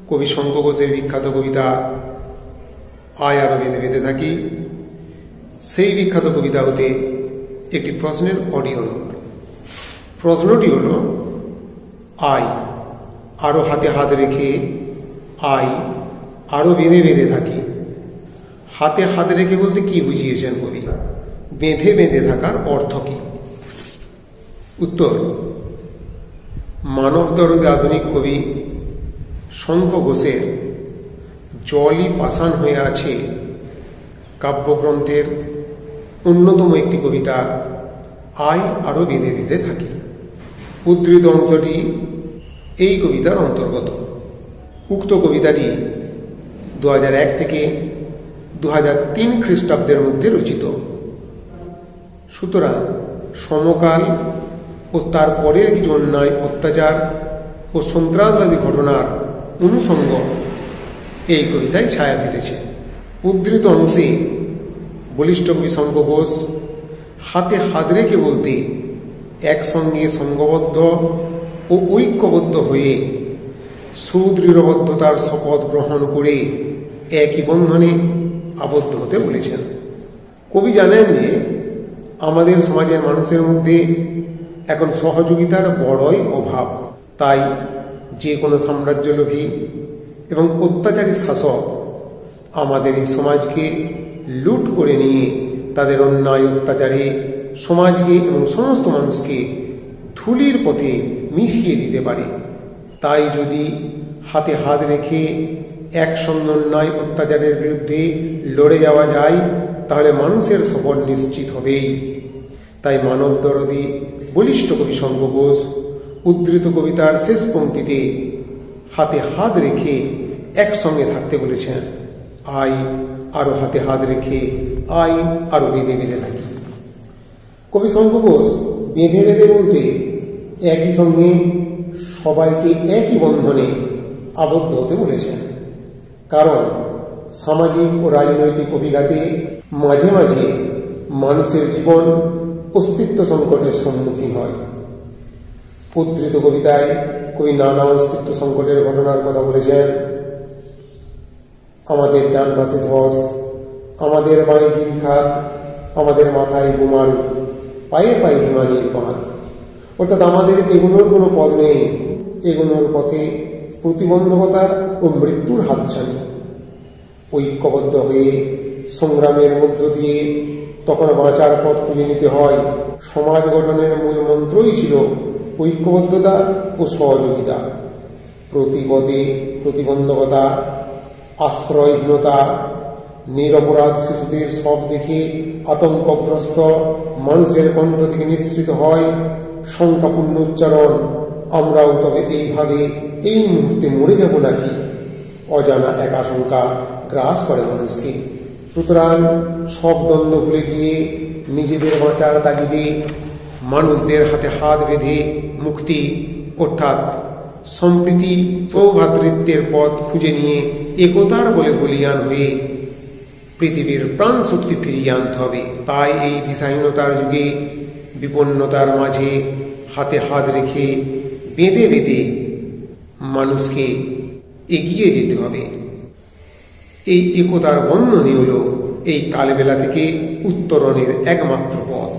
কবি শঙ্খ ঘোষের বিখ্যাত কবিতা আয় আরো বেঁধে বেঁধে থাকি, সেই বিখ্যাত কবিতা হতে একটি প্রশ্নের অডিও নোট। প্রশ্নটি হল, আয় আরো হাতে হাত রেখে, আয় আরো বেঁধে বেঁধে থাকি। হাতে হাত রেখে বলতে কি বুঝিয়েছেন কবি? বেঁধে বেঁধে থাকার অর্থ কি? উত্তর, মানব দরদে আধুনিক কবি শঙ্খ ঘোষের জলই পাষাণ হয়ে আছে কাব্যগ্রন্থের অন্যতম একটি কবিতা আয় আরো বেঁধে বেঁধে থাকি। উদ্ধৃত অংশটি এই কবিতার অন্তর্গত। উক্ত কবিতাটি 2001 থেকে 2003 খ্রিস্টাব্দের মধ্যে রচিত। সুতরাং সমকাল ও তার পরের কিছু অন্যায়, অত্যাচার ও সন্ত্রাসবাদী ঘটনার অনুষঙ্গ এই কবিতায় ছায়া ফেলেছে। উদ্ধৃত অংশে বলিষ্ঠ কবি শঙ্খ ঘোষ হাতে হাত রেখে বলতে একসঙ্গে সঙ্গবদ্ধ ও ঐক্যবদ্ধ হয়ে সুদৃঢ়বদ্ধতার শপথ গ্রহণ করে একই বন্ধনে আবদ্ধ হতে বলেছেন। কবি জানেন যে আমাদের সমাজের মানুষের মধ্যে এখন সহযোগিতার বড়ই অভাব। তাই যে কোনো সাম্রাজ্যলোভী এবং অত্যাচারী শাসক আমাদের এই সমাজকে লুট করে নিয়ে তাদের অন্যায় অত্যাচারে সমাজকে এবং সমস্ত মানুষকে ধুলির পথে মিশিয়ে দিতে পারে। তাই যদি হাতে হাত রেখে একসঙ্গে অন্যায় অত্যাচারের বিরুদ্ধে লড়ে যাওয়া যায়, তাহলে মানুষের সফল নিশ্চিত হবেই। তাই মানব দরদী বলিষ্ঠ কবি শঙ্খ ঘোষ উদ্ধৃত কবিতার শেষ পংক্তিতে হাতে হাত রেখে একসঙ্গে থাকতে বলেছেন। আয় আরো হাতে হাত রেখে, আয় আরো বেঁধে বেঁধে থাকি। কবি শঙ্খ ঘোষ বেঁধে বেঁধে বলতে একই সঙ্গে সবাইকে একই বন্ধনে আবদ্ধ হতে বলেছেন। কারণ সামাজিক ও রাজনৈতিক অভিঘাতে মাঝে মাঝে মানুষের জীবন অস্তিত্ব সংকটের সম্মুখীন হয়। উদ্ধৃত কবিতায় কবি নানা অস্তিত্ব সংকটের ঘটনার কথা বলেছেন। আমাদের ডান পাশে ধস, আমাদের বাঁয়ে গিরিখাত, আমাদের মাথায় বোমারু, পায়ে পায়ে হিমালয়ের বাঁধ। অর্থাৎ আমাদের এগুলোর কোনো পথ নেই, এগুলোর পথে প্রতিবন্ধকতা ও মৃত্যুর হাতছানি। ঐক্যবদ্ধ হয়ে সংগ্রামের মধ্য দিয়ে তখন বাঁচার পথ খুঁজে নিতে হয়। সমাজ গঠনের মূল মন্ত্রই ছিল ঐক্যবদ্ধতা ও সহযোগিতা। প্রতিপদে প্রতিবন্ধকতা, আশ্রয়হীনতা, নিরপরাধ শিশুদের সব দেখে আতঙ্কগ্রস্ত মানুষের কণ্ঠ থেকে নিঃসৃত হয় শঙ্কাপূর্ণ উচ্চারণ, আমরাও তবে এইভাবে এই মুহূর্তে মরে যাব নাকি? অজানা এক আশঙ্কা গ্রাস করে মানুষকে। সুতরাং সব দ্বন্দ্ব ভুলে গিয়ে নিজেদের বাঁচার তাগিদে মানুষদের হাতে হাত বেঁধে মুক্তি অর্থাৎ সম্প্রীতি সৌভ্রাতৃত্বের পথ খুঁজে নিয়ে একতার বলে বলিয়ান হয়ে পৃথিবীর প্রাণ শক্তি ফিরিয়ে আনতে হবে। তাই এই দিশাহীনতার যুগে বিপন্নতার মাঝে হাতে হাত রেখে বেঁধে বেঁধে মানুষকে এগিয়ে যেতে হবে। এই একতার বন্ধনই হল এই কালবেলা থেকে উত্তরণের একমাত্র পথ।